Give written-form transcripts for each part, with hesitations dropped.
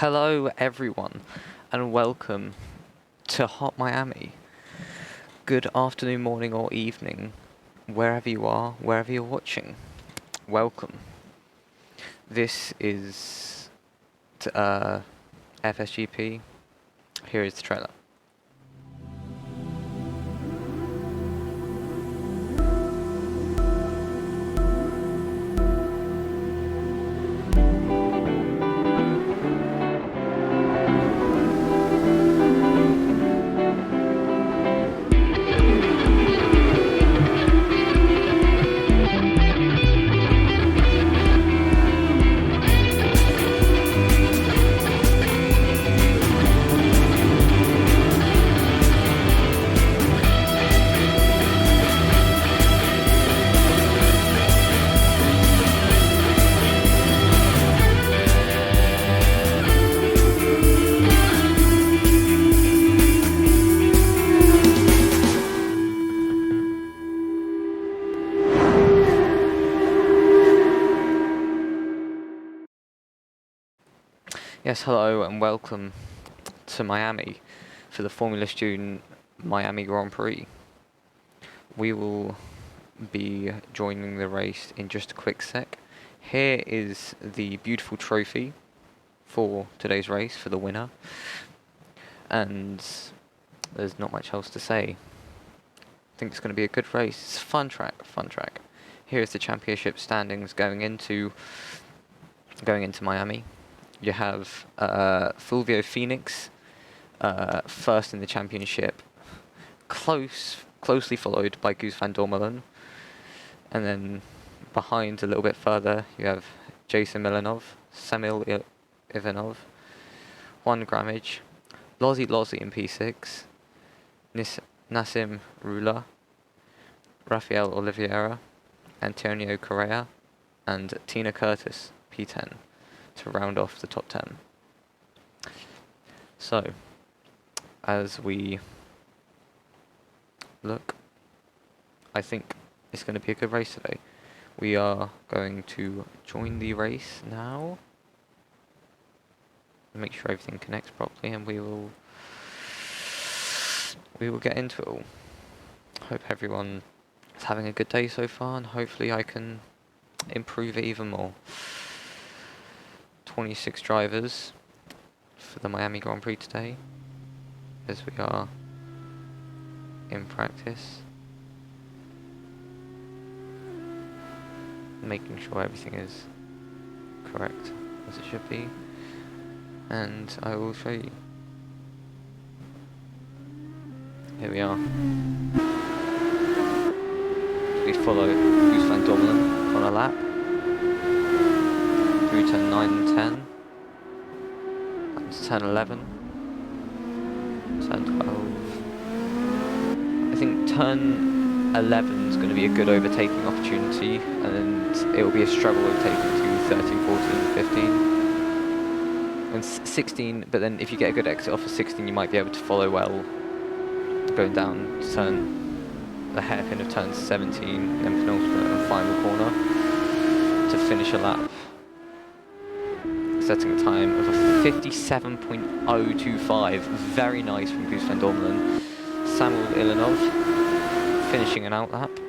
Hello everyone and welcome to Hot Miami. Good afternoon, morning or evening, wherever you are, wherever you're watching. Welcome. This is FSGP. Here is the trailer. Yes, hello and welcome to Miami for the Formula Student Miami Grand Prix. We will be joining the race in just a quick sec. Here is the beautiful trophy for today's race for the winner, and there's not much else to say. I think it's going to be a good race. It's a fun track. Here is the championship standings going into Miami. You have Fulvio Phoenix first in the championship, closely followed by Goose van Dormelen, and then behind a little bit further you have Jason Milanov, Samil Ivanov, Juan Gramage, Lozzi in P6, Nassim Rula, Rafael Oliveira, Antonio Correa, and Tina Curtis P10 to round off the top 10. So, as we look, I think it's going to be a good race today. We are going to join the race now, make sure everything connects properly, and we will get into it all. Hope everyone is having a good day so far, and hopefully I can improve it even more. 26 drivers for the Miami Grand Prix today, as we are in practice, making sure everything is correct as it should be, and I will show you. Here we are. We follow Goose van Dormelen on a lap through turn 9 and 10, that's turn 11, turn 12. I think turn 11 is going to be a good overtaking opportunity, and it will be a struggle overtaking to 13, 14, 15, and 16, but then if you get a good exit off of 16 you might be able to follow well going down to turn the hairpin of turn 17, then penultimate and final corner to finish a lap, setting a time of a 57.025. Very nice from Goose van Dormelen. Samuel Ilanov finishing an outlap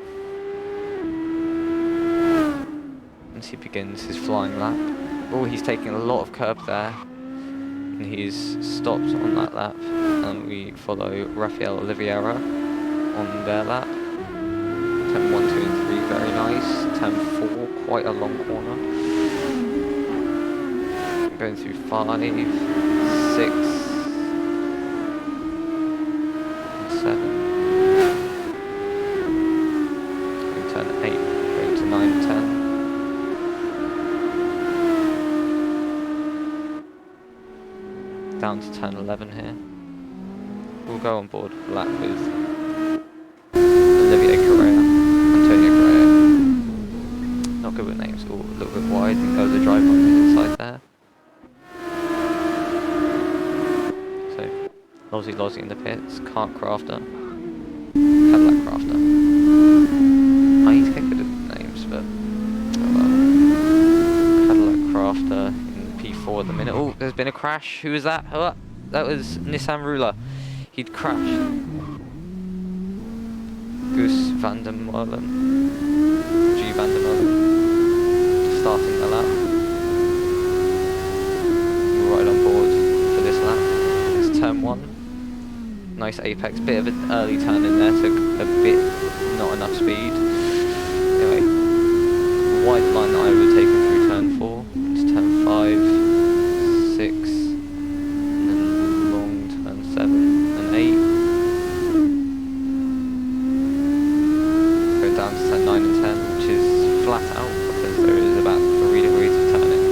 as he begins his flying lap. Oh, he's taking a lot of curb there, and he's stopped on that lap, and we follow Rafael Oliveira on their lap. Turn 1, 2 and 3, very nice. Turn 4, quite a long corner. Going through 5, 6, and 7. Going turn 8, going to 9, 10. Down to turn 11 here. We'll go on board for lap with Antonio Correa. Not good with names, all a little bit wide. I think there was a driver on the inside there. Lozzi in the pits, Kart Crafter, Cadillac Crafter. I need to get good at names, but oh well. Cadillac Crafter in P4 at the minute. Oh, there's been been a crash. Who was that? Oh, that was Nissan Ruler. He'd crashed. Goose van der Molen. G van der Molen. Starting the lap. We're right on board for this lap. It's turn 1. Nice apex. Bit of an early turn in there. Took a bit, not enough speed. Anyway, wide line that I would have taken through turn 4. It's turn 5, 6, and then long turn 7 and 8. Go down to turn 9 and 10, which is flat out because there is about 3 degrees of turning.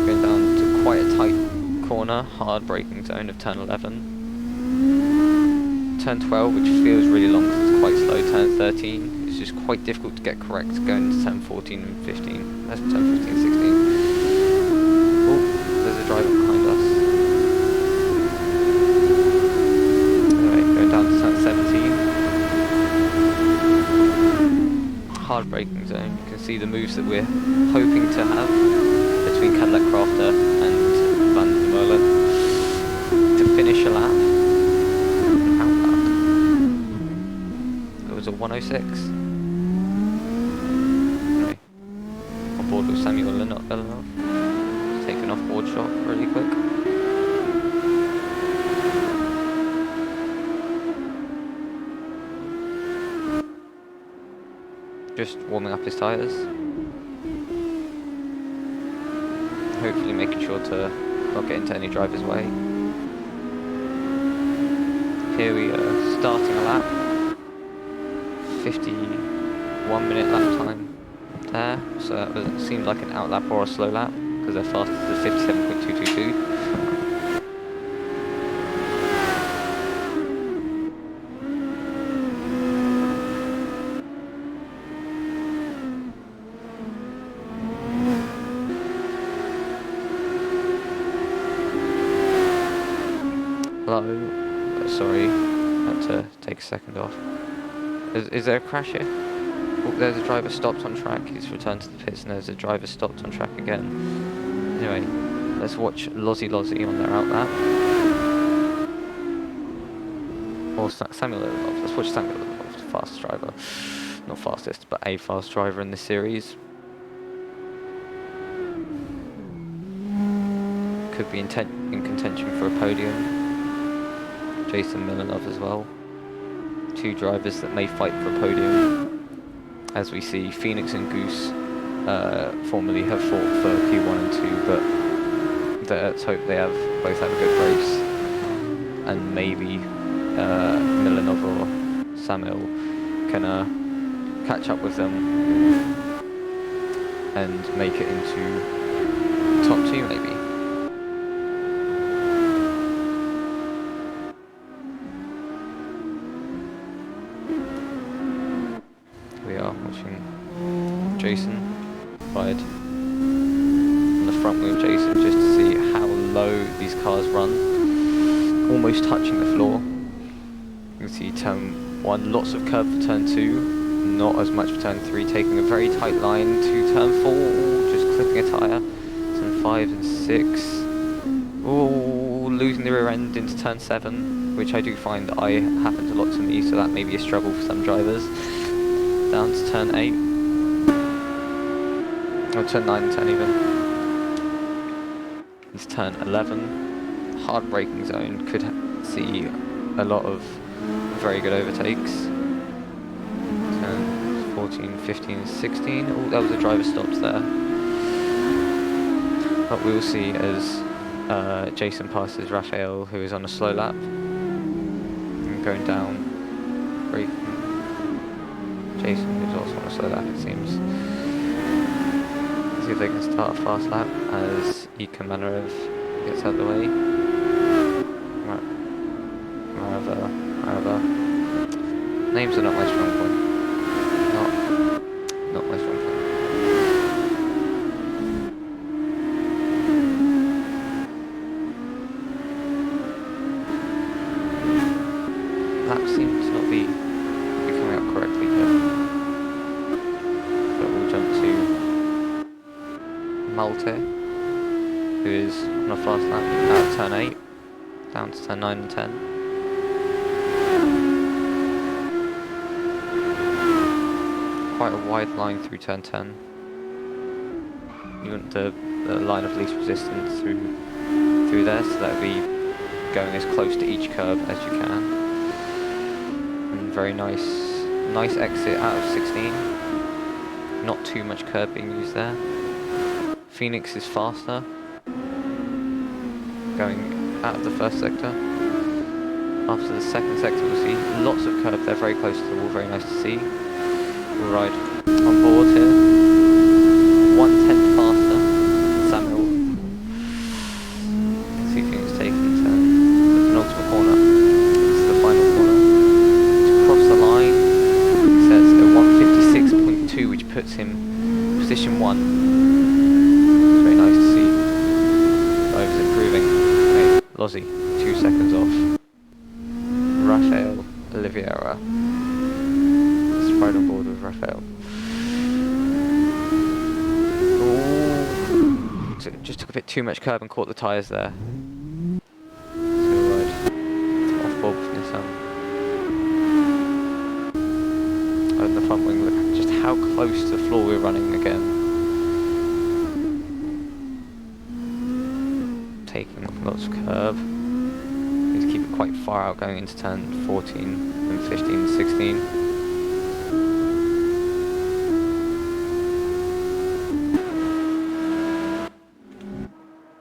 Going down to quite a tight corner, hard braking zone of turn 11. Turn 12, which feels really long because it's quite slow. Turn 13, it's just quite difficult to get correct going into turn 14 and 15. That's turn 15 and 16. Oh, there's a driver behind us. Anyway, going down to turn 17. Hard braking zone. You can see the moves that we're hoping to have between Cadillac Crafter and Van der Molen to finish a lap. A 106. Anyway, on board with Samuel Belanov. Take an off-board shot really quick. Just warming up his tyres. Hopefully making sure to not get into any driver's way. Here we are, starting a lap. 51-minute lap time there, so that seemed like an out lap or a slow lap because they're fastest at 57.222. Hello, sorry, had to take a second off. Is there a crash here? Oh, there's a driver stopped on track. He's returned to the pits, and there's a driver stopped on track again. Anyway, let's watch Lozzie on their out lap. Or Samuel Belanov. Let's watch Samuel Belanov, the fast driver. Not fastest, but a fast driver in this series. Could be in contention for a podium. Jason Milanov as well. 2 drivers that may fight for a podium. As we see, Phoenix and Goose formerly have fought for Q1 and 2, but let's hope they both have a good race. And maybe Milanov or Samuel can catch up with them and make it into top 2 maybe. Jason ride on the front wheel of Jason just to see how low these cars run, almost touching the floor. You can see turn 1, lots of curb for turn 2, not as much for turn 3, taking a very tight line to turn 4, just clipping a tyre. Turn 5 and 6, oh, losing the rear end into turn 7, which I do find happens a lot to me, so that may be a struggle for some drivers. Down to turn 8. Or turn 9 and 10 even. It's turn 11. Hard braking zone. Could see a lot of very good overtakes. Turn 14, 15, 16. Oh, that was a driver stops there. But we'll see as Jason passes Raphael, who is on a slow lap. And going down. Braking. Jason, who's also on a slow lap, it seems. See if they can start a fast lap as Ika Manarev gets out of the way. Marava. Names are not my strong point. Not my strong point. Lap seems to not be coming out correctly here. But we'll jump to Alte, who is on a fast lap out of turn 8, down to turn 9 and 10. Quite a wide line through turn 10. You want the line of least resistance through there, so that would be going as close to each curb as you can. And very nice exit out of 16. Not too much curb being used there. Phoenix is faster, going out of the first sector. After the second sector, we'll see lots of curb there, very close to the wall, very nice to see. We'll ride on board here. 1/10 faster than Samuel. See Phoenix taking to the penultimate corner. This is the final corner. To cross the line, he sets a 1:56.2, which puts him position 1. It's very nice to see. Driver's improving. Okay, Lozzie, 2 seconds off. Rafael Oliveira. Let's ride on board with Rafael. Just took a bit too much curb and caught the tyres there. So right, off board with Nissan. In the front wing, look at just how close to the floor we're running again. Taking lots of curb. Need to keep it quite far out going into turn 14 and 15 and 16.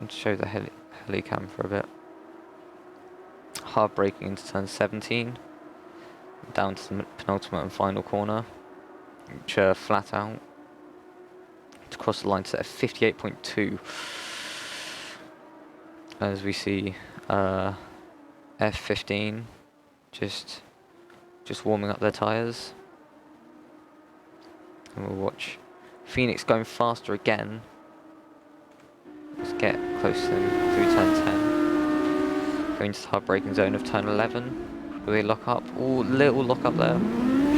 Show the heli cam for a bit. Hard braking into turn 17, down to the penultimate and final corner, which flat out to cross the line to set a 58.2. As we see F15 just warming up their tyres, and we'll watch Phoenix going faster again. Let's get close to them through turn 10. Going to the hard braking zone of turn 11. Will they lock up? Oh, little lock up there.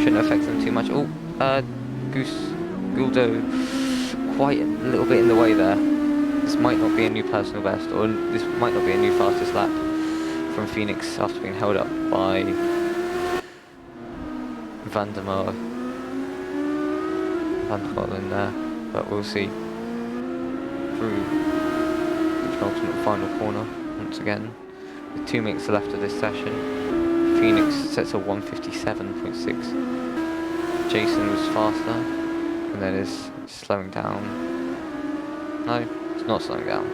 Shouldn't affect them too much. Oh, Guldo quite a little bit in the way there. This might not be a new personal best, or this might not be a new fastest lap from Phoenix after being held up by Van der Molen in there, but we'll see. Through ultimate final corner once again, with 2 minutes left of this session. Phoenix sets a 1:57.6. Jason was faster, and then is slowing down. No, it's not slowing down.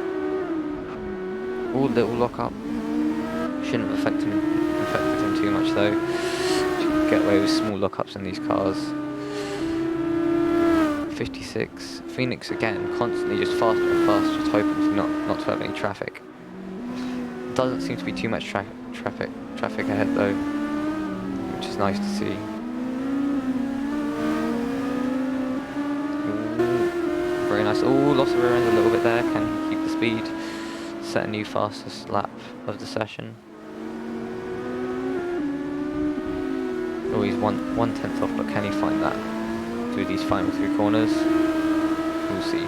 All little lock up. Shouldn't have affected him too much though. You can get away with small lock ups in these cars. 56. Phoenix again, constantly just faster and faster, just hoping to not to have any traffic. Doesn't seem to be too much traffic ahead though, which is nice to see. Ooh, very nice. Oh, lost the rear end a little bit there. Can he keep the speed? Set a new fastest lap of the session. Oh, he's 1/10 off, but can he find that through these final 3 corners? We'll see.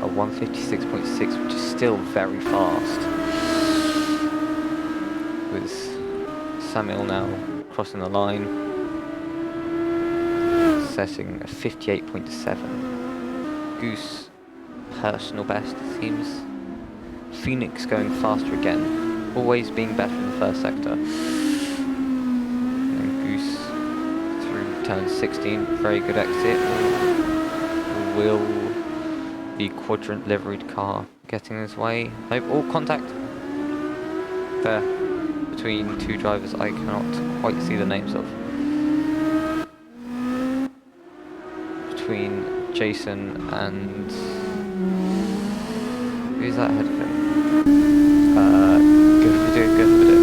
A 1:56.6, which is still very fast. With Samuel now crossing the line, setting a 58.7. Goose personal best, it seems. Phoenix going faster again, always being better in the first sector. And Goose through turn 16, very good exit. Will the quadrant liveried car getting his way? Nope. Oh, contact there between 2 drivers I cannot quite see the names of. Between Jason and who's that ahead of him? Go for it.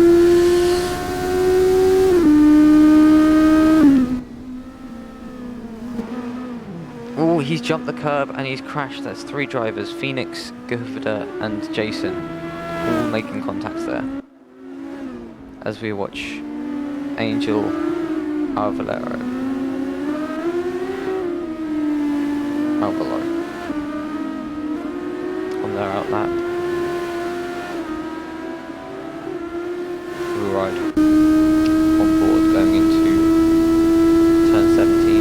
Oh, he's jumped the curb and he's crashed. That's 3 drivers, Phoenix, Guvida and Jason, all making contacts there. As we watch Angel Alvalero out below on their out lap. We'll ride on board going into turn 17.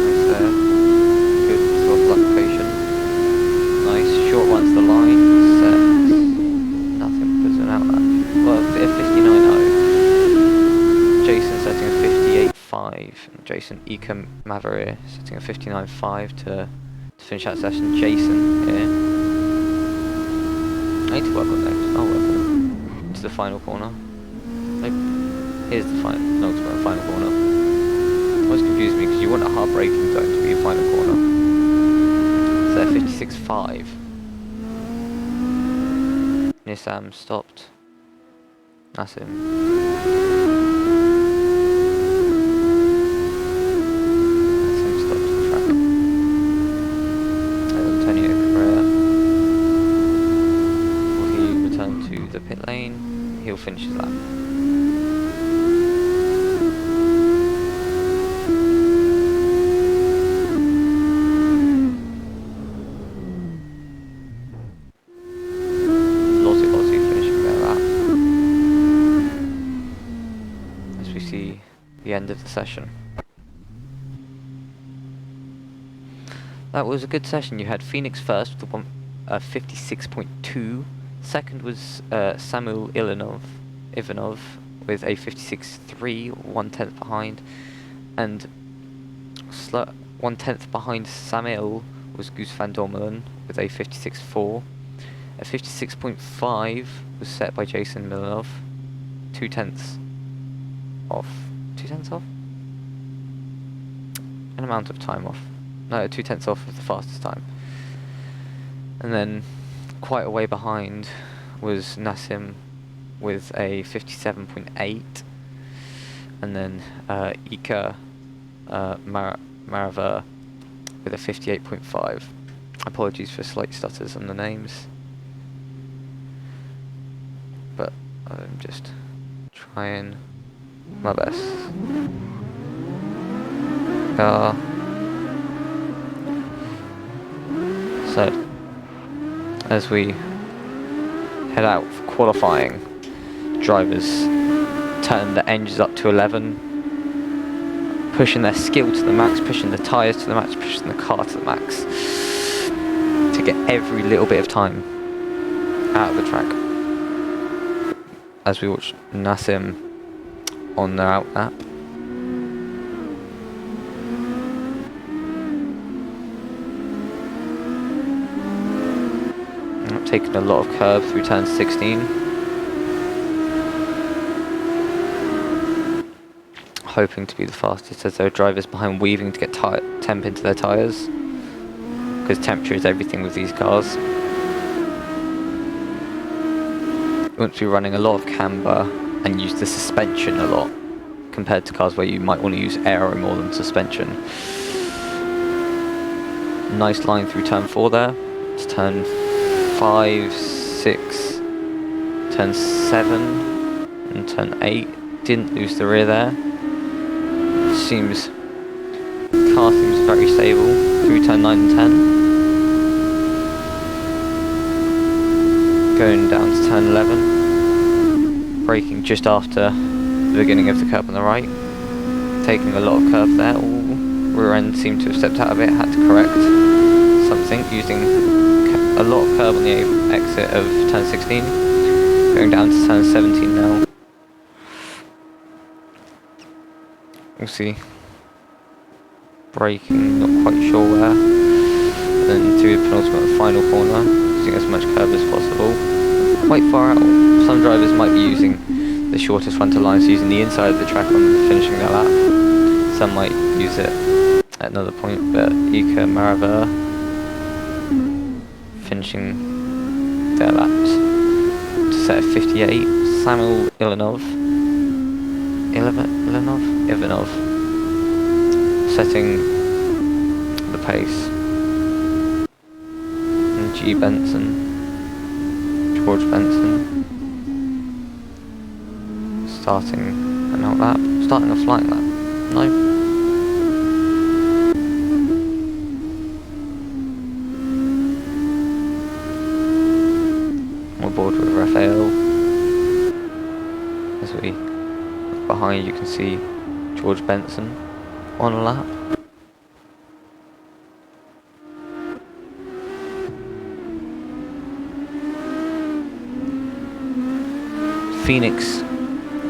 Nice there. Good sort of lubrication. Nice short runs the line. Set. Nothing puts an out lap. Well, a 59.0. Jason setting a 58.5. Jason Eka Maverick setting a 59.5 to finish that session. Jason here. I need to work on next. I'll work on it. To the final corner. Nope. Here's the penultimate final corner. Always confused me because you want a hard braking zone to be a final corner. So 56.5. Nissan stopped. That's him. The pit lane, he'll finish his lap. Lozzy finishing their lap. As we see the end of the session. That was a good session. You had Phoenix first with a 56.2. Second was Samuel Ivanov with a 56.3, 1/10 behind, and 1/10 behind Samuel was Goose van Dormelen with a 56.4. A 56.5 was set by Jason Milanov, 2/10 off. 2/10 off? An amount of time off. No, 2/10 off of the fastest time. And then quite a way behind was Nassim with a 57.8, and then Eka Marava with a 58.5. Apologies for slight stutters on the names, but I'm just trying my best. So as we head out for qualifying, drivers turn the engines up to 11, pushing their skill to the max, pushing the tyres to the max, pushing the car to the max to get every little bit of time out of the track. As we watch Nassim on their out lap. Taking a lot of curves through turn 16. Hoping to be the fastest as there are drivers behind weaving to get temp into their tyres, because temperature is everything with these cars. You want to be running a lot of camber and use the suspension a lot compared to cars where you might want to use aero more than suspension. Nice line through turn 4 there. It's turn 5, 6, turn 7 and turn 8. Didn't lose the rear there. Car seems very stable through turn 9 and 10. Going down to turn 11. Braking just after the beginning of the curb on the right. Taking a lot of curve there. Ooh, rear end seemed to have stepped out of it. Had to correct something using a lot of curb on the exit of turn 16, going down to turn 17 now. We'll see. Braking, not quite sure where. Then through the penultimate final corner, using as much curb as possible. Quite far out. Some drivers might be using the shortest frontal lines, using the inside of the track on finishing their lap. Some might use it at another point, but Eka Marava finishing their laps to set a 58. Samuel Ivanov setting the pace. And George Benson starting a flying lap. No. We're aboard with Raphael. As we look behind, you can see George Benson on a lap. Phoenix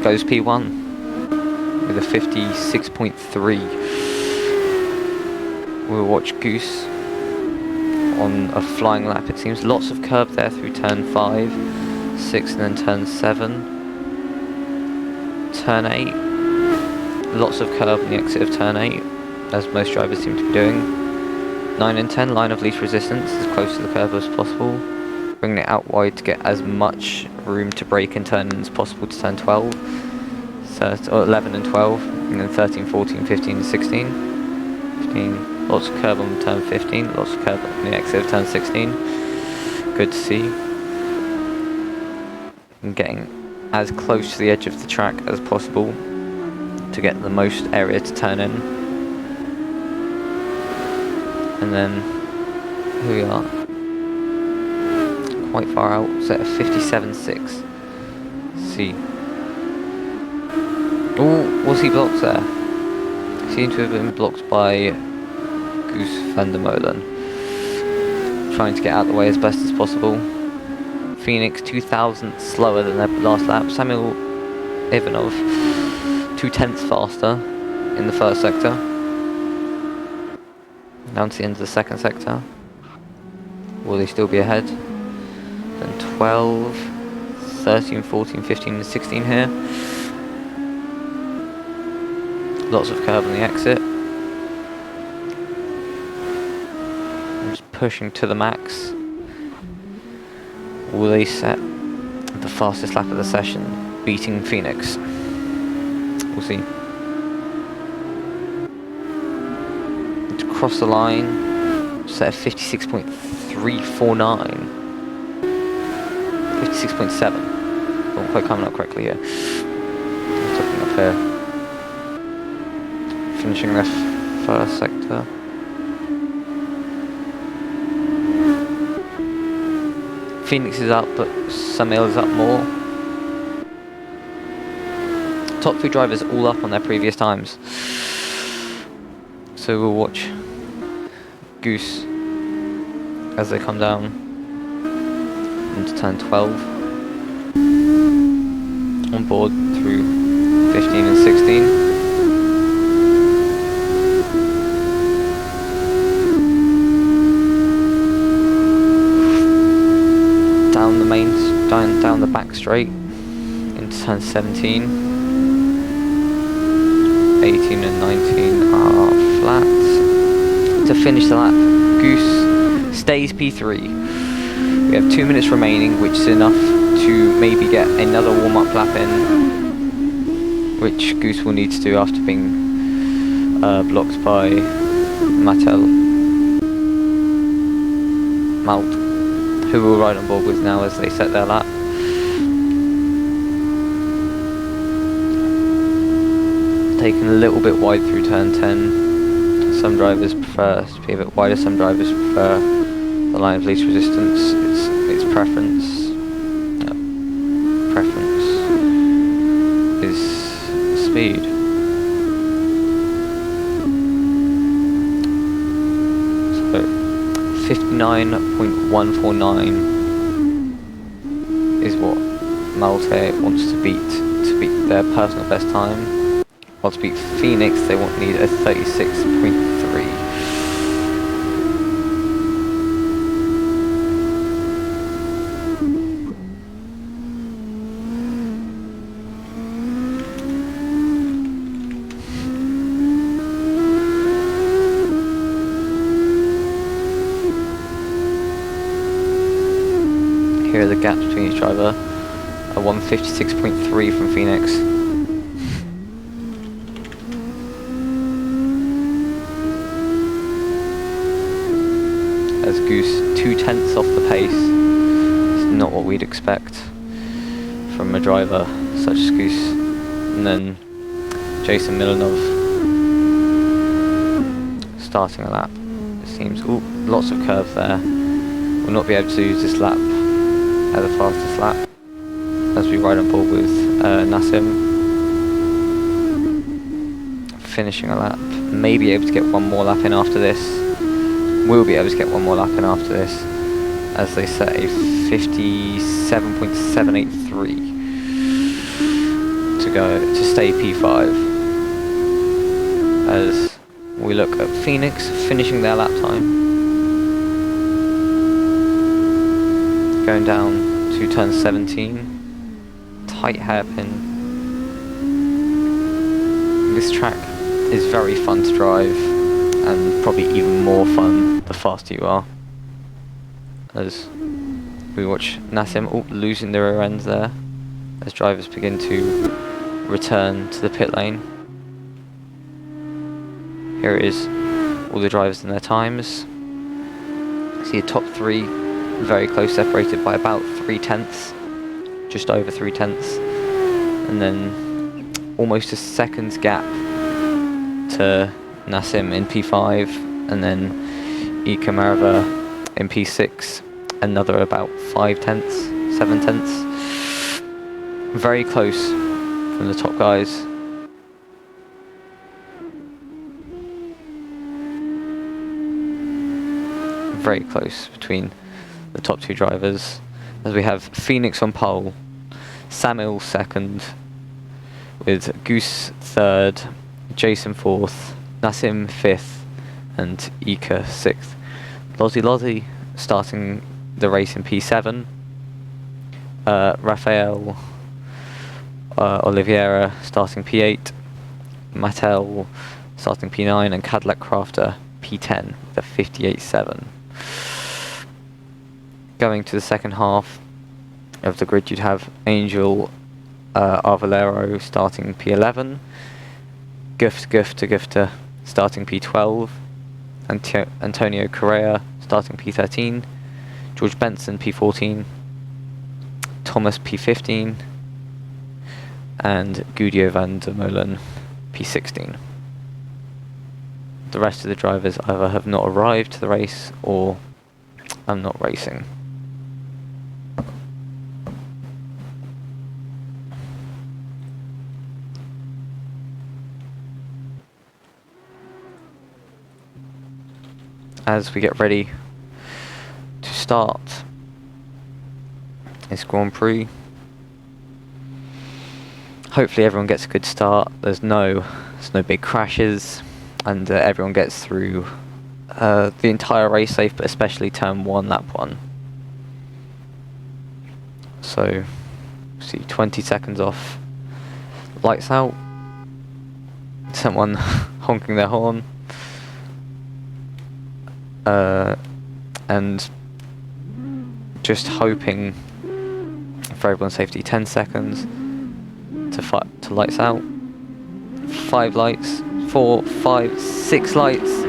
goes P1 with a 56.3. We'll watch Goose on a flying lap. It seems lots of curb there through turn 5, 6 and then turn 7. Turn 8. Lots of curb on the exit of turn 8, as most drivers seem to be doing. 9 and 10, line of least resistance, as close to the curb as possible. Bringing it out wide to get as much room to brake and turn in as possible to turn 12. So, or 11 and 12, and then 13, 14, 15 and 16. 15, lots of curb on turn 15, lots of curb on the exit of turn 16. Good to see. And getting as close to the edge of the track as possible to get the most area to turn in. And then, here we are. Quite far out, set of 57.6. See. Oh, was he blocked there? Seemed to have been blocked by Goose van der Molen. Trying to get out of the way as best as possible. Phoenix 2,000 slower than their last lap. Samuel Ivanov 2/10 faster in the first sector. Down to the end of the second sector. Will they still be ahead? Then 12, 13, 14, 15 and 16 here. Lots of curb on the exit. I'm just pushing to the max. Will they set the fastest lap of the session, beating Phoenix? We'll see. To cross the line, set of 56.349. 56.7. Not quite coming up correctly here. Looking up here. Finishing this first sector. Phoenix is up, but Samuel is up more. Top 3 drivers all up on their previous times. So we'll watch Goose as they come down into turn 12. On board through 15 and 16. Down the main, down the back straight into turn 17. 18 and 19 are flat. To finish the lap, Goose stays P3. We have 2 minutes remaining, which is enough to maybe get another warm-up lap in, which Goose will need to do after being blocked by Malt, who we'll ride on board with now as they set their lap. Taken a little bit wide through turn 10. Some drivers prefer to be a bit wider, some drivers prefer the line of least resistance. It's preference. Preference is speed. So 59.149 is what Malte wants to beat their personal best time. While to beat Phoenix, they won't need a 36.3. Here are the gaps between each driver. A 156.3 from Phoenix. As Goose 2/10 off the pace. It's not what we'd expect from a driver such as Goose. And then Jason Milanov starting a lap. It seems, lots of curves there. We'll not be able to use this lap as the fastest lap as we ride on board with Nassim. Finishing a lap, may be able to get one more lap in after this. We'll be able to get one more lap in after this, as they say, 57.783 to go to stay P5. As we look at Phoenix finishing their lap time, going down to turn 17, tight hairpin. This track is very fun to drive, and probably even more fun the faster you are. As we watch Nassim losing the rear ends there, as drivers begin to return to the pit lane. Here it is, all the drivers and their times. See the top three very close, separated by about 3/10, just over 3/10, and then almost a second's gap to Nassim in P5, and then Ika Marava in P6, another about 5/10, 7/10. Very close from the top guys. Very close between the top two drivers, as we have Phoenix on pole, Samuel second, with Goose third, Jason fourth, Nassim fifth, and Ika sixth. Lozzie starting the race in P7. Rafael Oliveira starting P8. Mattel starting P9, and Cadillac Crafter P10 with a 58.7. Going to the second half of the grid, you'd have Angel Arvalero starting P11, Gufta starting P12, Antonio Correa starting P13, George Benson P14, Thomas P15, and Guido van der Molen P16. The rest of the drivers either have not arrived to the race or are not racing. As we get ready to start this Grand Prix, hopefully everyone gets a good start. There's no big crashes, and everyone gets through the entire race safe, but especially turn 1, lap 1. So, see, 20 seconds off. Lights out. Someone honking their horn. And just hoping for everyone's safety. 10 seconds to lights out. 5 lights, 4, 5, 6 lights,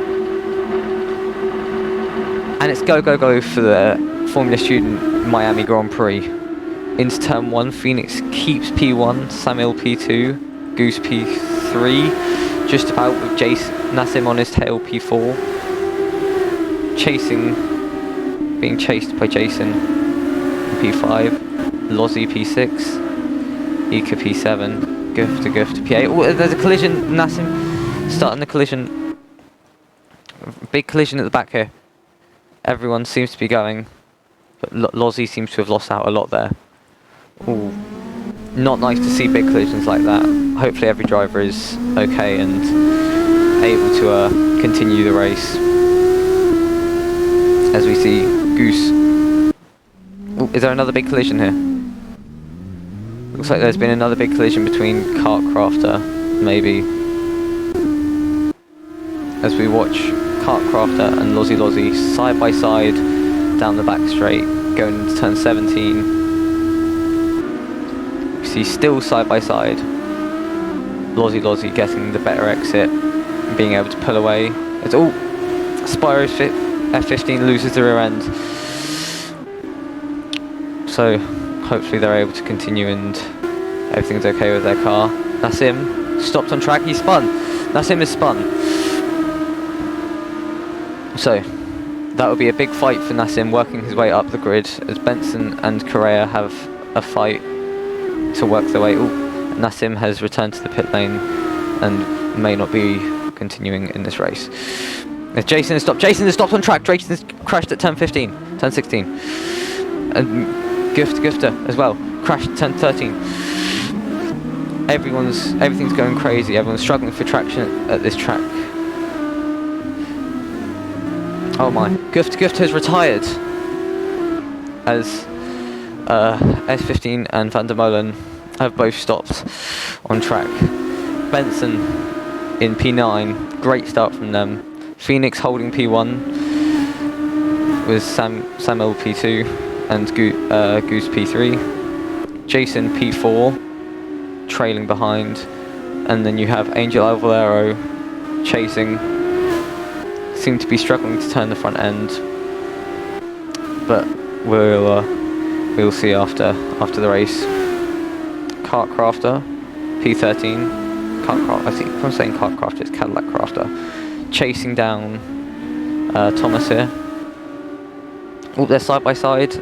and it's go for the Formula Student Miami Grand Prix. Into turn 1, Phoenix keeps P1, Samuel P2, Goose P3, just about with Nassim on his tail P4. Being chased by Jason P5, Lozzie P6, Ika P7, Gufta P8. Oh, there's a collision. Nassim starting the collision. Big collision at the back here. Everyone seems to be going, but Lozzie seems to have lost out a lot there. Ooh, not nice to see big collisions like that. Hopefully every driver is okay and able to continue the race. As we see Goose. Ooh, is there another big collision here? Looks like there's been another big collision between Kartcrafter, maybe. As we watch Kartcrafter and Lozzie side by side down the back straight, going into turn 17. We see still side by side. Lozzie getting the better exit, being able to pull away. It's Spyro's F15 loses the rear end. So hopefully they're able to continue and everything's okay with their car. Nassim stopped on track, he spun. Nassim is spun. So that would be a big fight for Nassim, working his way up the grid, as Benson and Correa have a fight to work their way. Ooh, Nassim has returned to the pit lane and may not be continuing in this race. As Jason has stopped. Jason has stopped on track. Jason has crashed at turn 15, turn 16. And Gufter as well, crashed at turn 13. Everything's going crazy. Everyone's struggling for traction at this track. Oh my, Gufter has retired, as S15 and Van der Molen have both stopped on track. Benson in P9, great start from them. Phoenix holding P1 with Samuel P2 and Goose P3. Jason P4 trailing behind, and then you have Angel Alvalero chasing. Seem to be struggling to turn the front end, but we'll see after the race. Kart Crafter P13. I think if I'm saying Kart Crafter, it's Cadillac Crafter. Chasing down Thomas here. Oh, they're side by side.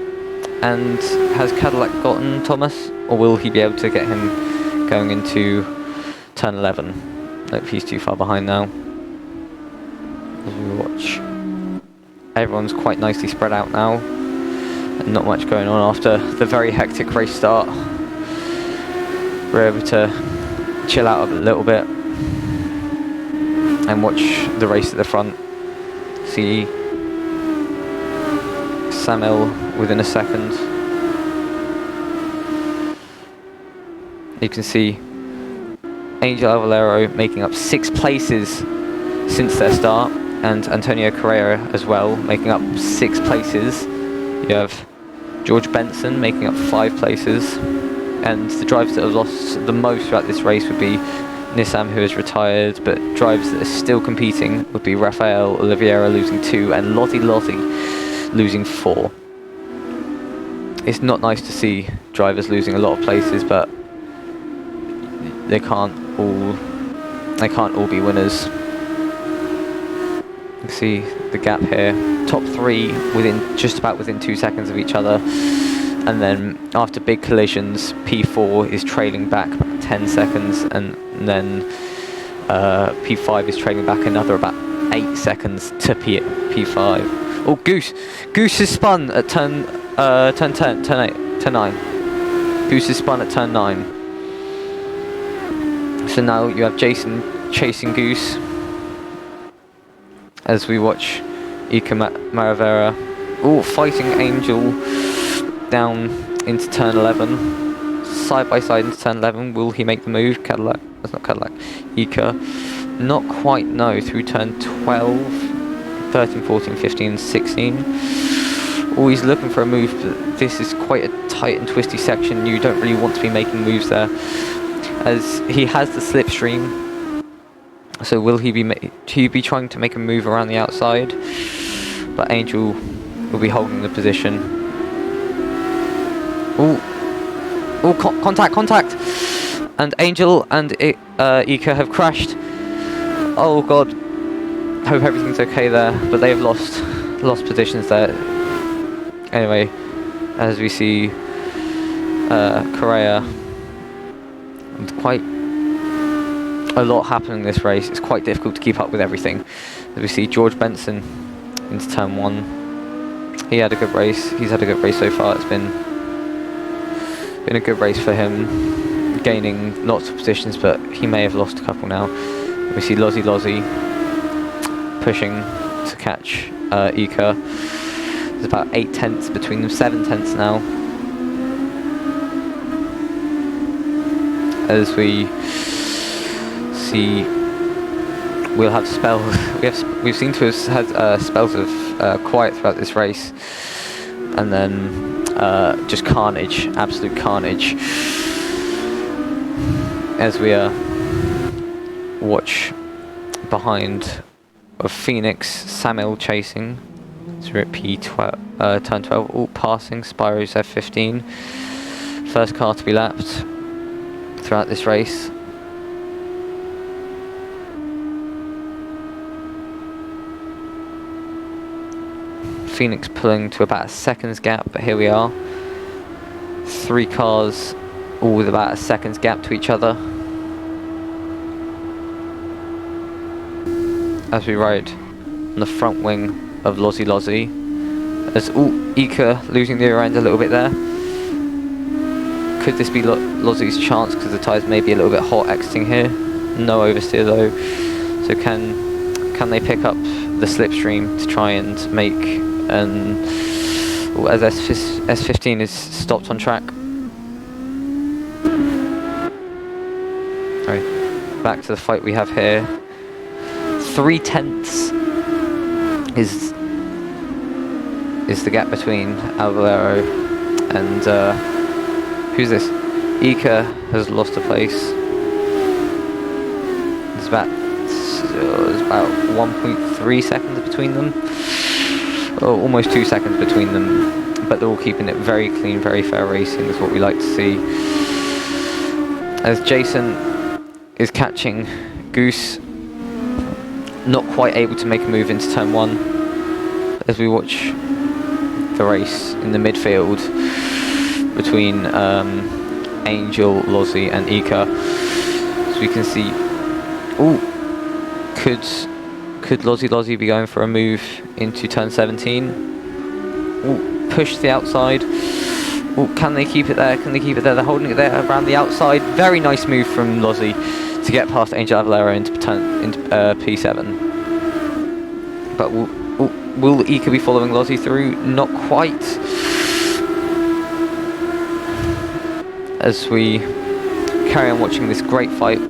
And has Cadillac gotten Thomas, or will he be able to get him going into turn 11? Nope, he's too far behind now. As we watch, everyone's quite nicely spread out now, and not much going on after the very hectic race start. We're able to chill out a little bit and watch the race at the front. See Samuel within a second. You can see Angel Alvalero making up 6 places since their start, and Antonio Correa as well making up 6 places. You have George Benson making up 5 places, and the drivers that have lost the most throughout this race would be Nissam, who has retired, but drivers that are still competing would be Rafael Oliveira losing 2 and Lottie losing 4. It's not nice to see drivers losing a lot of places, but they can't all be winners. You can see the gap here. Top 3 just about within 2 seconds of each other, and then after big collisions, P4 is trailing back 10 seconds, and then P5 is trailing back another about 8 seconds to P5. Oh, Goose has spun at turn 10, turn 9. Goose has spun at turn 9. So now you have Jason chasing Goose as we watch Ika Maravera fighting Angel down into turn 11, side by side into turn 11. Will he make the move? Cadillac, that's not Cadillac, Ika, not quite, no, through turn 12, 13, 14, 15, 16. He's looking for a move, but this is quite a tight and twisty section. You don't really want to be making moves there, as he has the slipstream. So will he be trying to make a move around the outside? But Angel will be holding the position. Contact! And Angel and Ika have crashed. Oh god. Hope everything's okay there, but they have lost positions there. Anyway, as we see Correa, and quite a lot happening in this race. It's quite difficult to keep up with everything. As we see George Benson into turn 1. He had a good race. He's had a good race so far. It's been a good race for him, gaining lots of positions, but he may have lost a couple now. We see Lozzie pushing to catch Ika. There's about 8 tenths between them, 7 tenths now. As we see, we'll have spells. We've seemed to have had spells of quiet throughout this race, and then just carnage, absolute carnage. As we watch behind of Phoenix, Samuel chasing. So we're at P12, turn 12, all passing Spyro's F15. First car to be lapped throughout this race. Phoenix pulling to about a second's gap, but here we are. 3 cars, all with about a second's gap to each other. As we ride on the front wing of Lozzie. As Ika losing the rear end a little bit there. Could this be Lozzie's chance because the tyres may be a little bit hot exiting here? No oversteer though. So can they pick up the slipstream to try and make an... as S15 is stopped on track. Alright, back to the fight we have here. 3/10 is the gap between Alvalero and who's this? Ika has lost a place. There's about 1.3 seconds between them. Oh, almost 2 seconds between them. But they're all keeping it very clean, very fair racing is what we like to see. As Jason is catching Goose, not quite able to make a move into turn 1. As we watch the race in the midfield between Angel, Lozzie and Ika. As we can see, could Lozzie be going for a move into turn 17? Push to the outside. Can they keep it there? Can they keep it there? They're holding it there around the outside. Very nice move from Lozzie to get past Angel Avalero into P7. But will Ika be following Lozzie through? Not quite. As we carry on watching this great fight,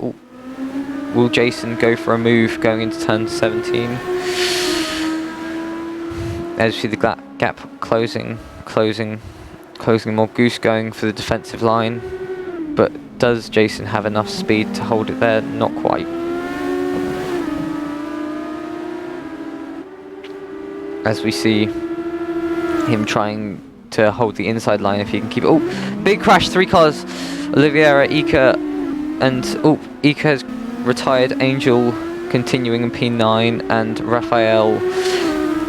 will Jason go for a move going into turn 17? As we see the gap closing more. Goose going for the defensive line, but does Jason have enough speed to hold it there? Not quite. As we see him trying to hold the inside line if he can keep it. Big crash, 3 cars. Oliveira, Ika, and Ika has retired. Angel continuing in P9 and Raphael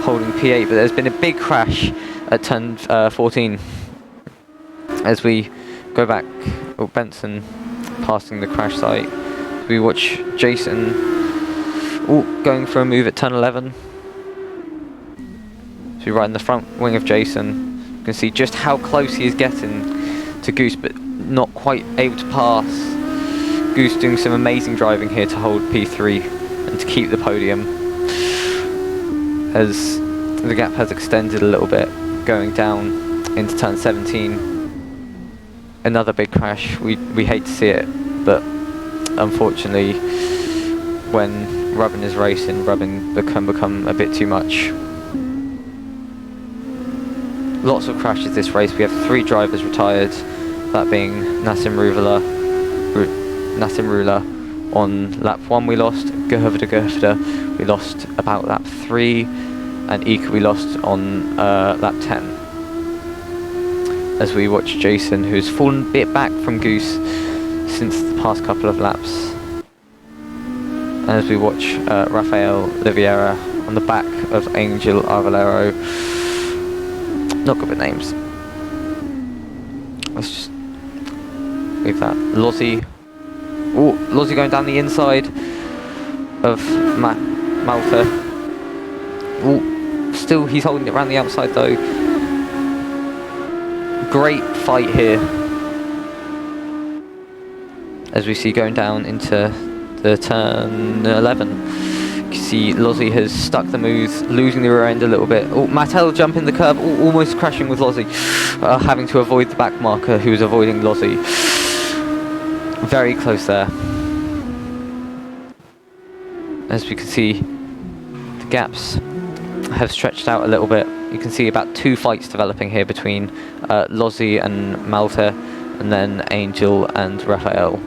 holding P8, but there's been a big crash at turn 14. As we go back, Benson passing the crash site. We watch Jason going for a move at turn 11. So we ride in the front wing of Jason. You can see just how close he is getting to Goose, but not quite able to pass. Goose doing some amazing driving here to hold P3 and to keep the podium. As the gap has extended a little bit, going down into turn 17. Another big crash. We hate to see it, but unfortunately, when rubbing is racing, rubbing can become a bit too much. Lots of crashes this race. We have 3 drivers retired, that being Nassim Rula on lap 1 we lost, Gervda we lost about lap 3, and Ika we lost on lap 10. As we watch Jason, who's fallen a bit back from Goose since the past couple of laps. And as we watch Rafael Oliveira on the back of Angel Avalero. Not good with names. Let's just leave that. Lozzie. Lozzie going down the inside of Malta. Still he's holding it around the outside though. Great fight here. As we see going down into the turn 11. You can see Lozzie has stuck the moves, losing the rear end a little bit. Mattel jumping the curb, almost crashing with Lozzie. Having to avoid the back marker who's avoiding Lozzie. Very close there. As we can see, the gaps have stretched out a little bit. You can see about 2 fights developing here between Lozzie and Malta, and then Angel and Raphael.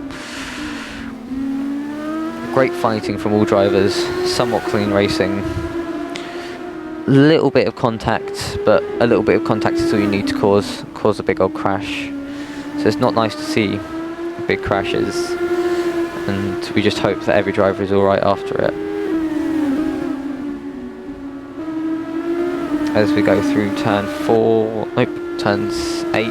Great fighting from all drivers, somewhat clean racing. Little bit of contact, but a little bit of contact is all you need to cause a big old crash. So it's not nice to see big crashes, and we just hope that every driver is alright after it. as we go through turn 4, nope, turns 8,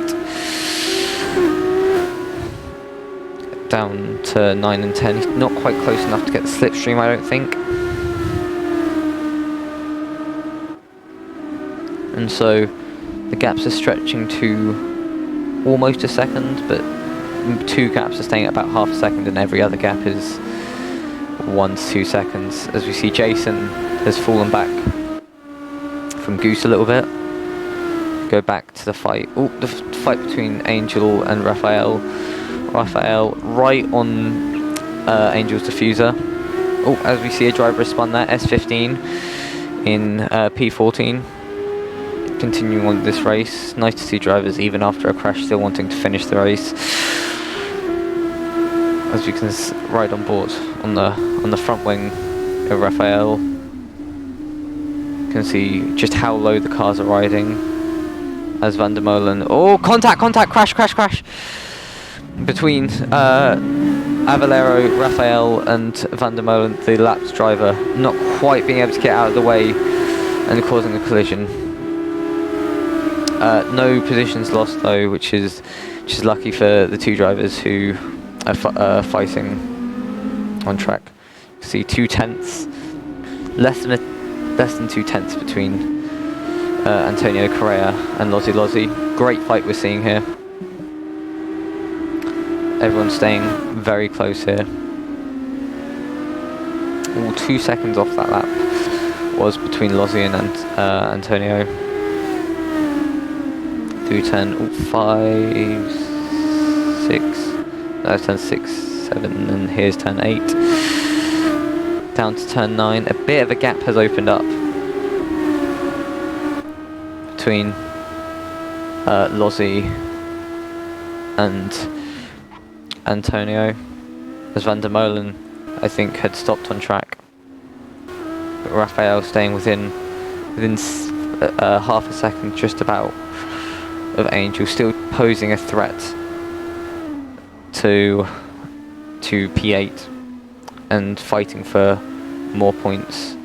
down to 9 and 10. He's not quite close enough to get the slipstream, I don't think. And so the gaps are stretching to almost a second, but 2 gaps are staying at about half a second, and every other gap is 1 to 2 seconds. As we see, Jason has fallen back from Goose a little bit. Go back to the fight. Oh, the fight between Angel and Raphael. Raphael right on Angel's diffuser. Oh, as we see a driver has spun there, S15 in P14. Continuing on this race. Nice to see drivers, even after a crash, still wanting to finish the race. As you can ride on board on the front wing of Raphael. You can see just how low the cars are riding. As Van der Molen, oh, contact, crash between Avalero, Raphael and Van der Molen, the lapped driver, not quite being able to get out of the way and causing a collision. No positions lost though, which is lucky for the 2 drivers who are fighting on track. See 2 tenths, less than 2 tenths between Antonio Correa and Lozzi. Great fight we're seeing here. Everyone's staying very close here. All 2 seconds off that lap was between Lozzi and Antonio. Through turn 5, 6, that's turn 6, 7, and here's turn 8. Down to turn 9, a bit of a gap has opened up between Lozzi and Antonio, as Van der Molen, I think, had stopped on track. But Raphael staying within half a second, just about, of Angel, still posing a threat to P8 and fighting for more points.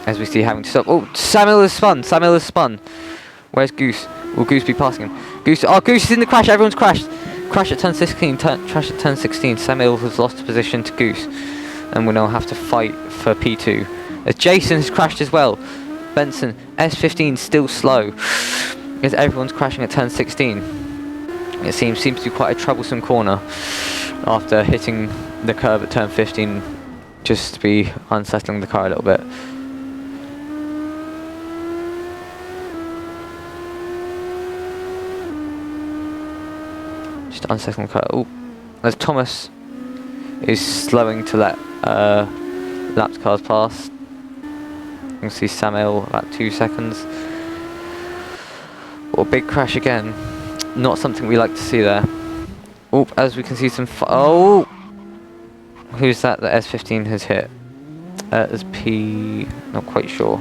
As we see having to stop. Oh, Samuel has spun. Where's Goose? Will Goose be passing him? Goose is in the crash. Everyone's crashed. Crash at turn 16. Crash at turn 16. Samuel has lost position to Goose, and will now have to fight for P2. As Jason has crashed as well. Benson, S15 still slow. As everyone's crashing at turn 16. It seems to be quite a troublesome corner after hitting the curb at turn 15, just to be unsettling the car a little bit. Just unsettling the car. Oh, as Thomas is slowing to let lapped cars pass. You can see Samuel about 2 seconds. Oh, big crash again. Not something we like to see there. Oh, as we can see some oh! Who's that S15 has hit? As P... not quite sure.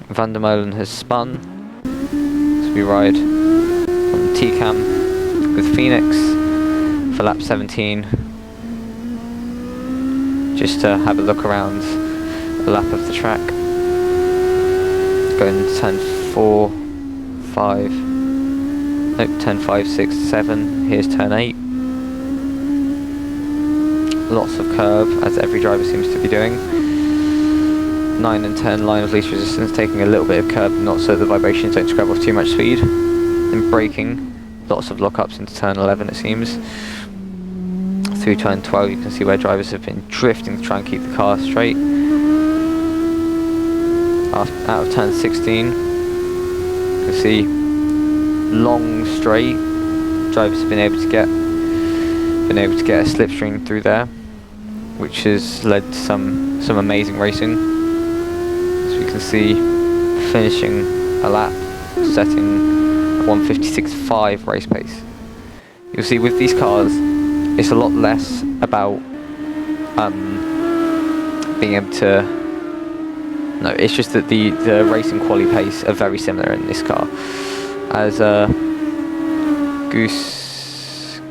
Van der Molen has spun. So we ride on the T-cam with Phoenix for lap 17. Just to have a look around the lap of the track. Going to turn 4, 5, nope, turn 5, 6, 7, here's turn 8. Lots of curve, as every driver seems to be doing. 9 and 10, line of least resistance, taking a little bit of curve, not so the vibrations don't scrub off too much speed. And braking, lots of lockups into turn 11 it seems. Through turn 12 you can see where drivers have been drifting to try and keep the car straight. Out of turn 16, you can see long straight. Drivers have been able to get a slipstream through there, which has led to some amazing racing. As we can see, finishing a lap, setting a 1:56.5 race pace. You'll see with these cars, it's a lot less about being able to. No, it's just that the racing quali pace are very similar in this car. As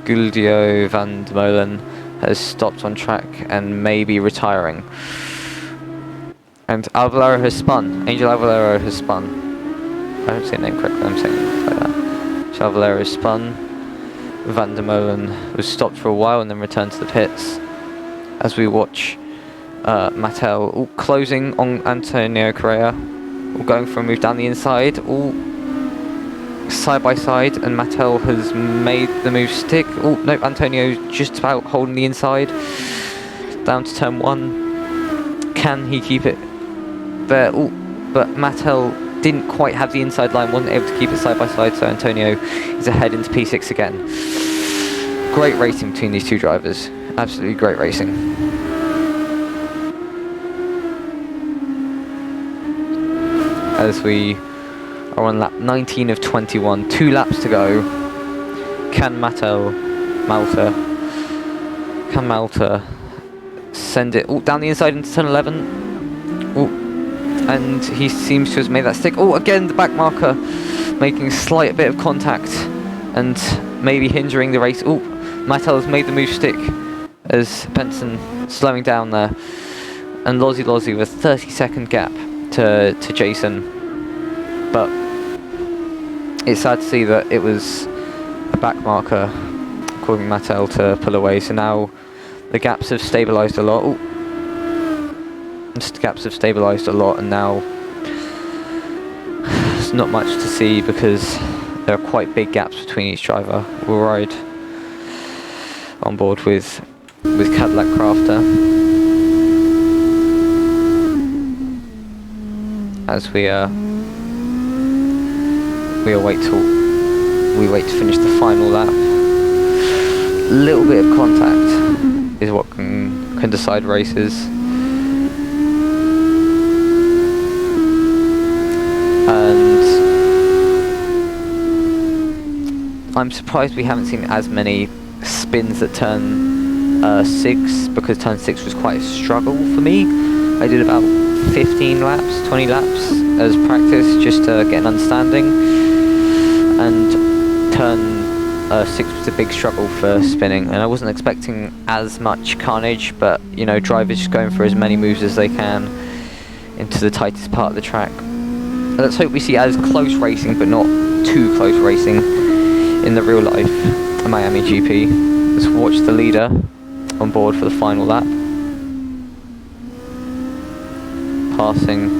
Guldio Van der Molen has stopped on track and may be retiring. And Alvalero has spun. Angel Alvalero has spun. I don't say the name correctly, I'm saying it like that. So Alvalero has spun. Van der Molen was stopped for a while and then returned to the pits. As we watch Mattel closing on Antonio Correa. Going for a move down the inside. All side by side, and Mattel has made the move stick. Oh no, Antonio's just about holding the inside. Down to turn 1. Can he keep it there? Oh, but Mattel didn't quite have the inside line, wasn't able to keep it side by side, so Antonio is ahead into P6 again. Great racing between these two drivers. Absolutely great racing. As we are on lap 19 of 21, 2 laps to go. Can Malta send it down the inside into turn 11? And he seems to have made that stick. Again the back marker making a slight bit of contact and maybe hindering the race. Mattel has made the move stick as Benson slowing down there. And Lozzi with a 30-second gap to Jason. But it's sad to see that it was a back marker causing Mattel to pull away. So now the gaps have stabilised a lot. And now there's not much to see because there are quite big gaps between each driver. We'll ride on board with Cadillac Crafter as we wait to finish the final lap. Little bit of contact is what can decide races. And I'm surprised we haven't seen as many spins at turn 6, because turn 6 was quite a struggle for me. I did about 15 laps, 20 laps as practice just to get an understanding, and turn 6 was a big struggle for spinning, and I wasn't expecting as much carnage, but you know, drivers just going for as many moves as they can into the tightest part of the track. Let's hope we see as close racing, but not too close racing in the real life Miami GP. Let's watch the leader on board for the final lap, passing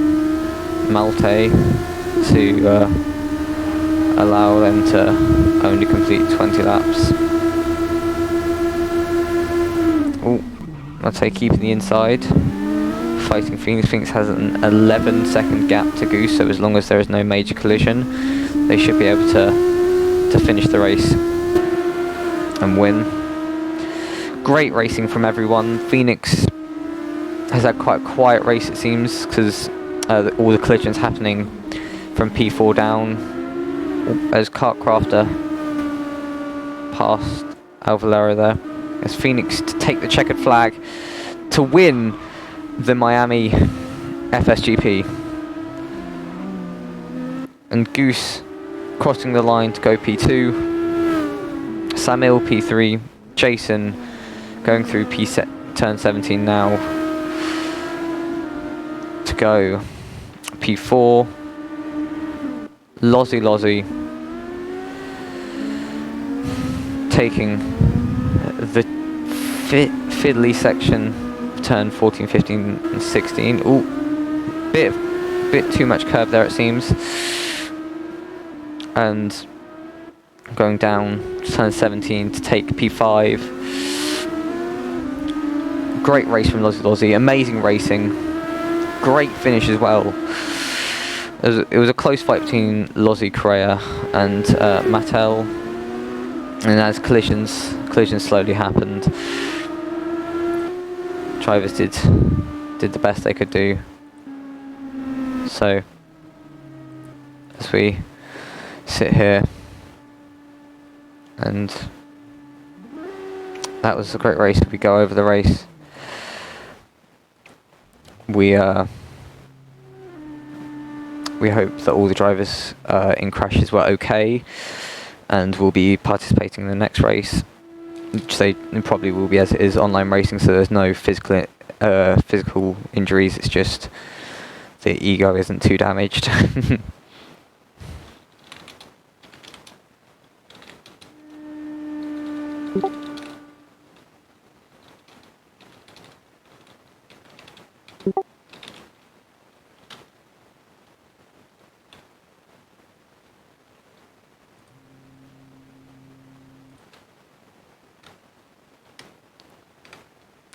Malte to allow them to only complete 20 laps. Malte keeping the inside, fighting Phoenix. Phoenix has an 11-second gap to Goose, so as long as there is no major collision, they should be able to finish the race and win. Great racing from everyone. Phoenix has had quite a quiet race, it seems, because all the collisions happening from P4 down. As Kart Crafter past Alvalero there. As Phoenix to take the checkered flag to win the Miami FSGP. And Goose crossing the line to go P2. Samil P3. Jason going through turn 17 now to go P4. Lozzi taking the fiddly section, turn 14, 15 and 16. Bit too much curve there it seems. And going down to turn 17 to take P5. Great race from Lozzi, amazing racing. Great finish as well. It was a close fight between Lozzi, Correa and Mattel, and as collisions slowly happened, drivers did the best they could do. So as we sit here, and that was a great race. We go over the race. We hope that all the drivers in crashes were okay and will be participating in the next race. say it probably will be as it is online racing, so there's no physical injuries. It's just the ego isn't too damaged.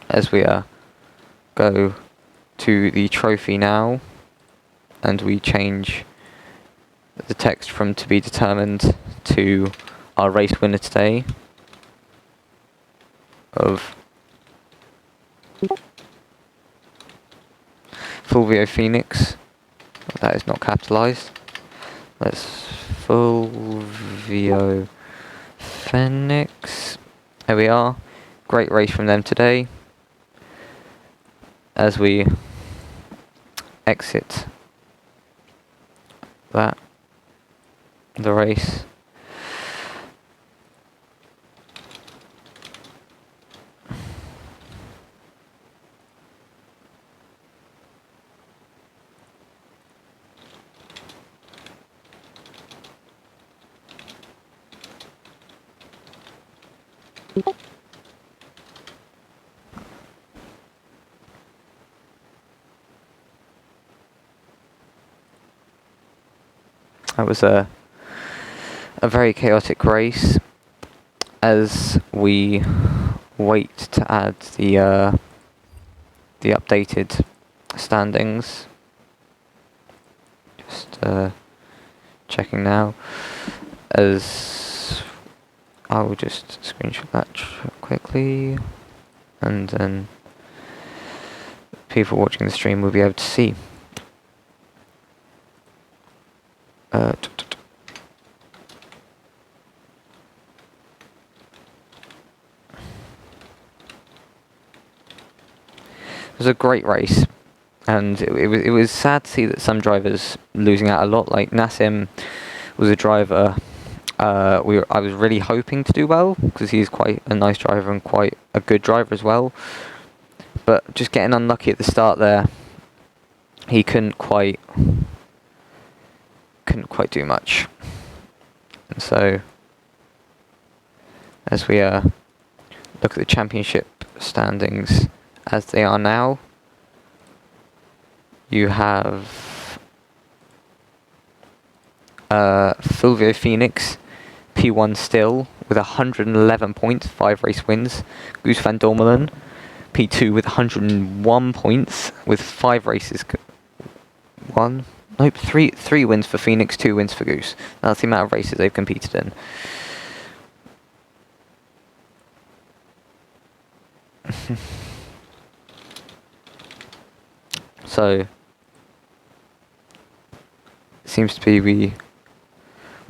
As we go to the trophy now, and we change the text from "to be determined" to "our race winner today" of Fulvio Phoenix. That is not capitalised. That's Fulvio Phoenix. There we are. Great race from them today. As we exit the race. That was a very chaotic race as we wait to add the updated standings. Just checking now, as I will just screenshot that quickly, and then people watching the stream will be able to see. It was a great race, and it was sad to see that some drivers losing out a lot. Like Nassim was a driver I was really hoping to do well, because he's quite a nice driver and quite a good driver as well. But just getting unlucky at the start there, he couldn't quite do much. And so, as we look at the championship standings as they are now, you have Fulvio Phoenix, P1 still, with 111 points, 5 race wins. Goose van Dormelen, P2 with 101 points, with 5 races won. Nope, three wins for Phoenix, 2 wins for Goose. That's the amount of races they've competed in. So, it seems to be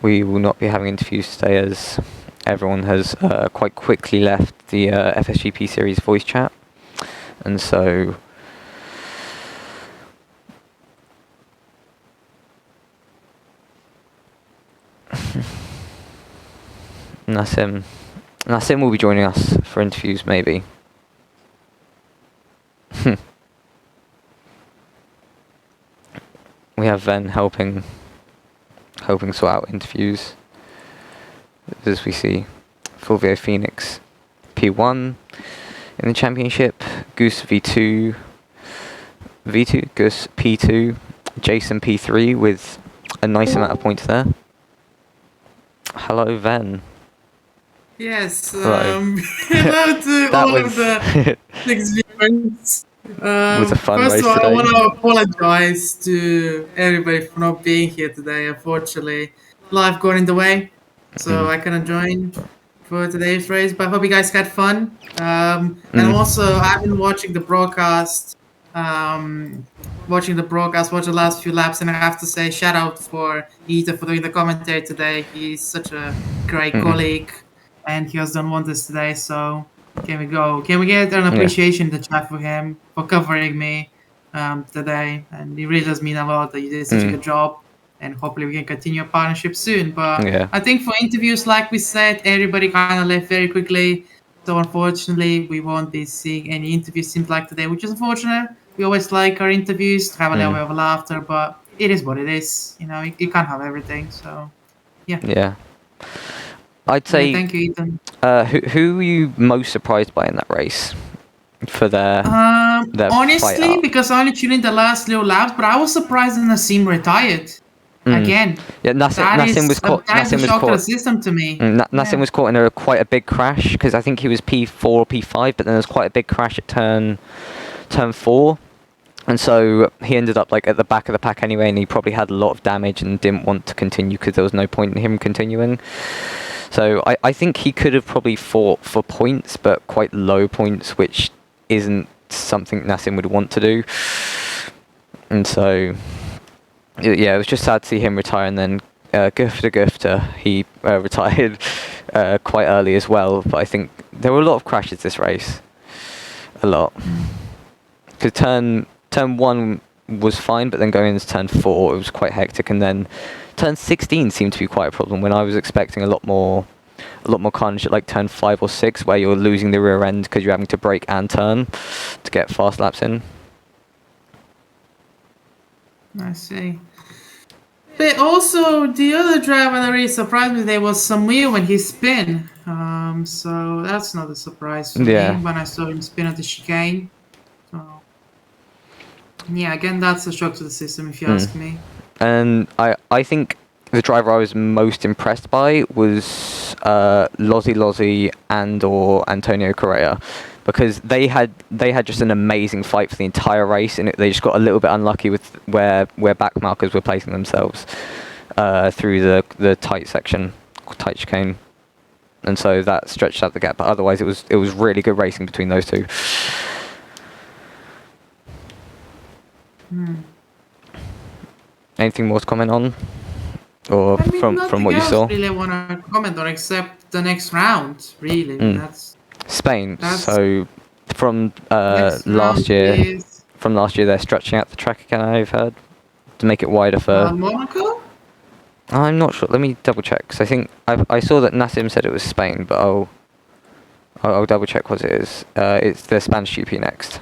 we will not be having interviews today, as everyone has quite quickly left the FSGP series voice chat, and so Nassim will be joining us for interviews, maybe. We have Ven helping sort out interviews, as we see Fulvio Phoenix P1 in the championship, Goose Goose P2, Jason P3 with a nice amount of points there. Hello, Ven. Yes, Hello. hello to all of the 6 viewers. Was a fun First race of all, today. I want to apologize to everybody for not being here today. Unfortunately, life got in the way, so I couldn't join for today's race. But I hope you guys had fun. And also, I've been watching the broadcast. Watching the last few laps, and I have to say, shout out for Ethan for doing the commentary today. He's such a great colleague, and he has done wonders today. So can we get an appreciation in the chat for him for covering me today? And it really does mean a lot that you did such a good job. And hopefully we can continue a partnership soon. But I think for interviews, like we said, everybody kind of left very quickly. So unfortunately, we won't be seeing any interviews seems like today, which is unfortunate. We always like our interviews to have a little bit of laughter, but it is what it is. You can't have everything. So yeah. Yeah. I'd Anyway, say, thank you, Ethan. who were you most surprised by in that race for their fight Honestly, out? because I only tuned in the last little laps, but I was surprised that Nassim retired again. Yeah, That is a Nassim was shock to the caught. system to me. Nassim Yeah. was caught in quite a big crash because I think he was P4 or P5, but then there was quite a big crash at turn 4, and so he ended up like at the back of the pack anyway, and he probably had a lot of damage and didn't want to continue because there was no point in him continuing. So I think he could have probably fought for points, but quite low points, which isn't something Nassim would want to do. And so, yeah, it was just sad to see him retire. And then Gufta, he retired quite early as well. But I think there were a lot of crashes this race. A lot. Because turn 1 was fine, but then going into turn 4, it was quite hectic. And then turn 16 seemed to be quite a problem when I was expecting a lot more carnage at like turn 5 or 6, where you're losing the rear end because you're having to brake and turn to get fast laps in. I see. But also, the other driver that really surprised me today was Samuel when he spin. So that's not a surprise for me Yeah. when I saw him spin at the chicane. So, yeah, again, that's a shock to the system if you ask me. And I think the driver I was most impressed by was Lozzi and/or Antonio Correa, because they had just an amazing fight for the entire race, and they just got a little bit unlucky with where back markers were placing themselves through the tight chicane, and so that stretched out the gap. But otherwise, it was really good racing between those two. Anything more to comment on, or I mean, from what you else saw? really I want to comment on except the next round. Really, that's Spain. that's So from next last round year, is they're stretching out the track again. I've heard to make it wider for. Monaco. I'm not sure. Let me double check, because I think I saw that Nassim said it was Spain, but I'll double check what it is. It's the Spanish GP next.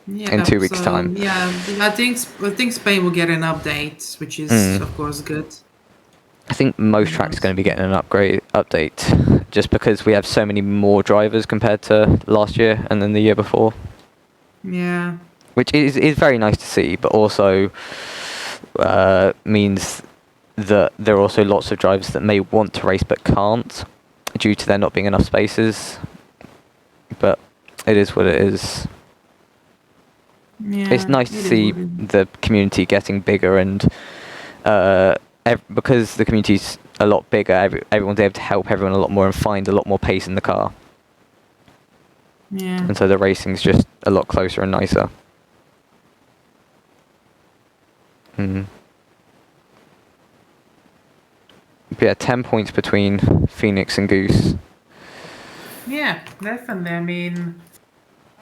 Yeah, In 2 weeks' time. Yeah, I think Spain will get an update, which is of course good. I think most tracks are going to be getting an update, just because we have so many more drivers compared to last year and then the year before. Yeah. Which is very nice to see, but also means that there are also lots of drivers that may want to race but can't, due to there not being enough spaces. But it is what it is. Yeah, It's nice to see the community getting bigger, and because the community's a lot bigger, everyone's able to help everyone a lot more and find a lot more pace in the car. Yeah. And so the racing's just a lot closer and nicer. But yeah, 10 points between Phoenix and Goose. Yeah, definitely. I mean,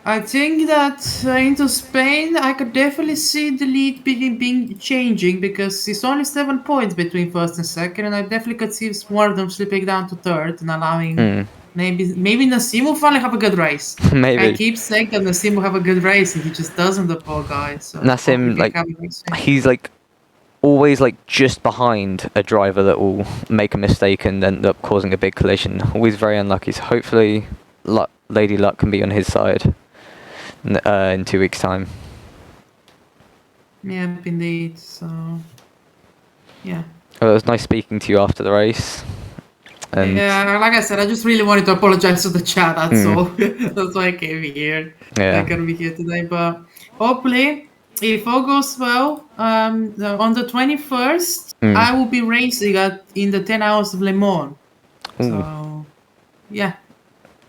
I think that into Spain, I could definitely see the lead being changing, because it's only 7 points between first and second, and I definitely could see one of them slipping down to third and allowing maybe Nassim will finally have a good race. Maybe. I keep saying that Nassim will have a good race, and he just doesn't, the poor guy. So Nassim, hopefully he can have a race soon. he's like always like just behind a driver that will make a mistake and end up causing a big collision. Always very unlucky. So hopefully, Lady Luck can be on his side in 2 weeks' time. Yeah, indeed. So yeah. Well, it was nice speaking to you after the race. And Yeah, like I said, I just really wanted to apologize to the chat. That's all. That's why I came here. Yeah. I can be here today, but hopefully, if all goes well, on the 21st, I will be racing in the 10 hours of Le Mans. So, yeah,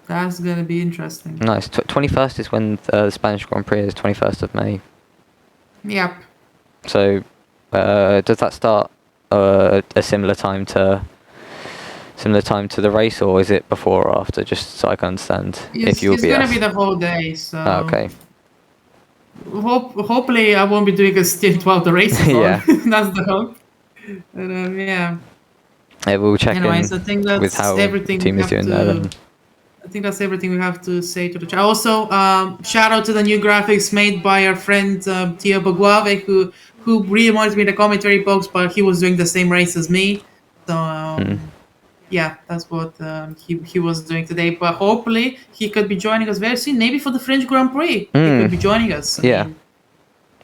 that's gonna be interesting. Nice. 21st is when the Spanish Grand Prix is. 21st of May. Yep. So, does that start a similar time to the race, or is it before or after? Just so I can understand if you'll It's be. gonna be the whole day. So. Okay. Hopefully, I won't be doing a stint while the race is on. Yeah. That's the hope. And, yeah. Yeah, we'll check Anyways, in I think that's with how everything the team we is have doing there then. I think that's everything we have to say to the chat. Also, shout out to the new graphics made by our friend Tio Baguave, who really wanted me in the commentary box, but he was doing the same race as me. So yeah, that's what he was doing today. But hopefully he could be joining us very soon. Maybe for the French Grand Prix, he could be joining us. I Yeah. mean,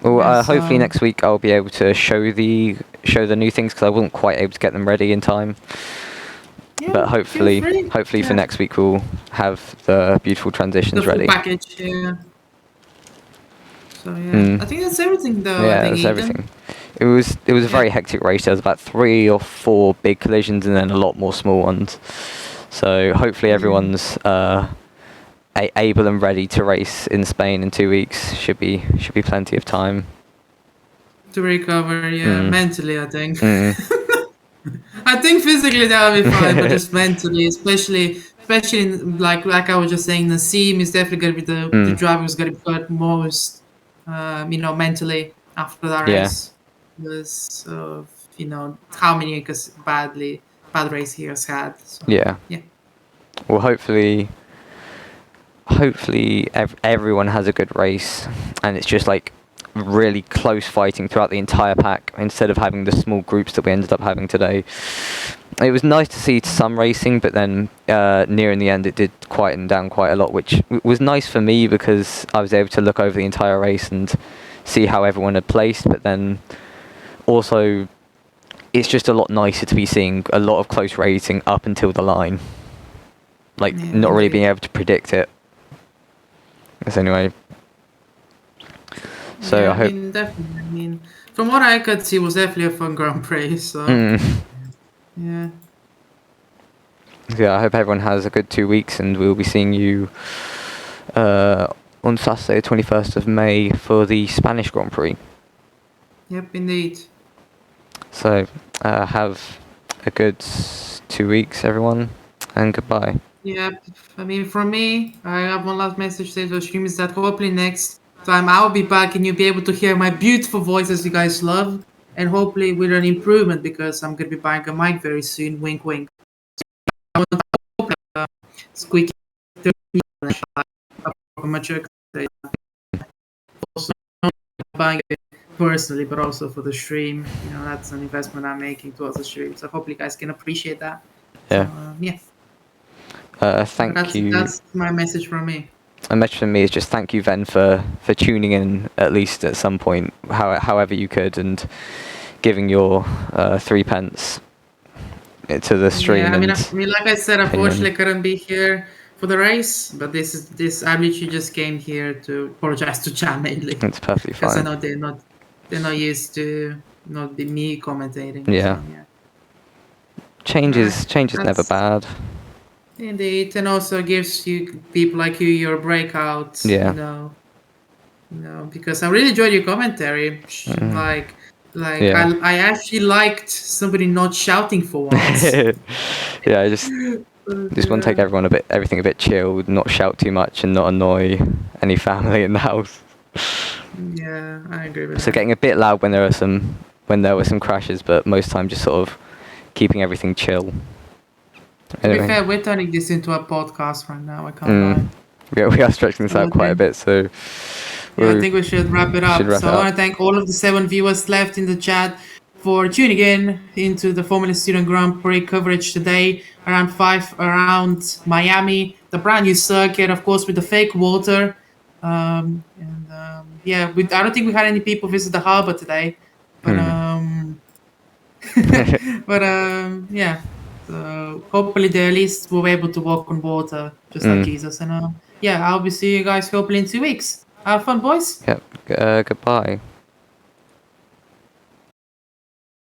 Well, yes, hopefully next week I'll be able to show the new things because I wasn't quite able to get them ready in time. yeah, But feel hopefully free. for Yeah. next week we'll have the beautiful The transitions full ready. package. Yeah. So yeah, I think that's everything though. I Yeah, think that's Ethan. everything. It was a very hectic race. There was about 3 or 4 big collisions and then a lot more small ones. So hopefully everyone's able and ready to race in Spain in 2 weeks. Should be plenty of time. To recover, yeah, mentally, I think. Mm. I think physically that'll be fine, but just mentally, especially in, like I was just saying, Nassim is definitely gonna be the driver who's gonna be hurt most, mentally after that Yeah. race because of how many bad race he has had. So, Yeah. yeah. Well, hopefully everyone has a good race and it's just like really close fighting throughout the entire pack instead of having the small groups that we ended up having today. It was nice to see some racing, but then near in the end it did quieten down quite a lot, which was nice for me because I was able to look over the entire race and see how everyone had placed, but then also it's just a lot nicer to be seeing a lot of close racing up until the line, like Yeah, not really indeed. being able to predict it. Yes, anyway. So Yeah, I hope. definitely. From what I could see, it was definitely a fun Grand Prix. So yeah. Yeah, I hope everyone has a good 2 weeks, and we'll be seeing you on Saturday, 21st of May, for the Spanish Grand Prix. Yep, indeed. So have a good 2 weeks, everyone, and goodbye. Yep. For me, I have one last message to say to the stream is that hopefully next time I'll be back and you'll be able to hear my beautiful voices you guys love, and hopefully with an improvement because I'm gonna be buying a mic very soon. Wink, wink. Squeaky. Mature. Also buying it personally, but also for the stream. That's an investment I'm making towards the stream. So hopefully you guys can appreciate that. Yeah. So yeah. Thank you. That's my message from me. A message from me is just thank you, Ven, for tuning in at least at some point, however you could, and giving your 3 pence to the stream. Yeah, and like I said, opinion. unfortunately, I couldn't be here for the race, but this. I literally just came here to apologize to Chan mainly It's perfectly because I fine. know they're not used to not be me commentating. Yeah. So, yeah. Change is never That's bad. indeed, and also gives you people like you your breakouts. Yeah. Because I really enjoyed your commentary. Yeah. I actually liked somebody not shouting for once. Yeah, I just want to take everything a bit chilled, not shout too much, and not annoy any family in the house. Yeah, I agree with So that. getting a bit loud when there were some crashes, but most time just sort of keeping everything chill. To be fair, we're turning this into a podcast right now. I can't lie. We are stretching this out quite a bit, so yeah, I think we should wrap it up. So I want to thank all of the 7 viewers left in the chat for tuning in into the Formula Student Grand Prix coverage today around Miami, the brand new circuit, of course, with the fake water. Yeah, I don't think we had any people visit the harbor today, but yeah. So hopefully they at least will be able to walk on water just like Jesus. And yeah, I'll be seeing you guys hopefully in 2 weeks. Have fun, boys. Yep. Goodbye.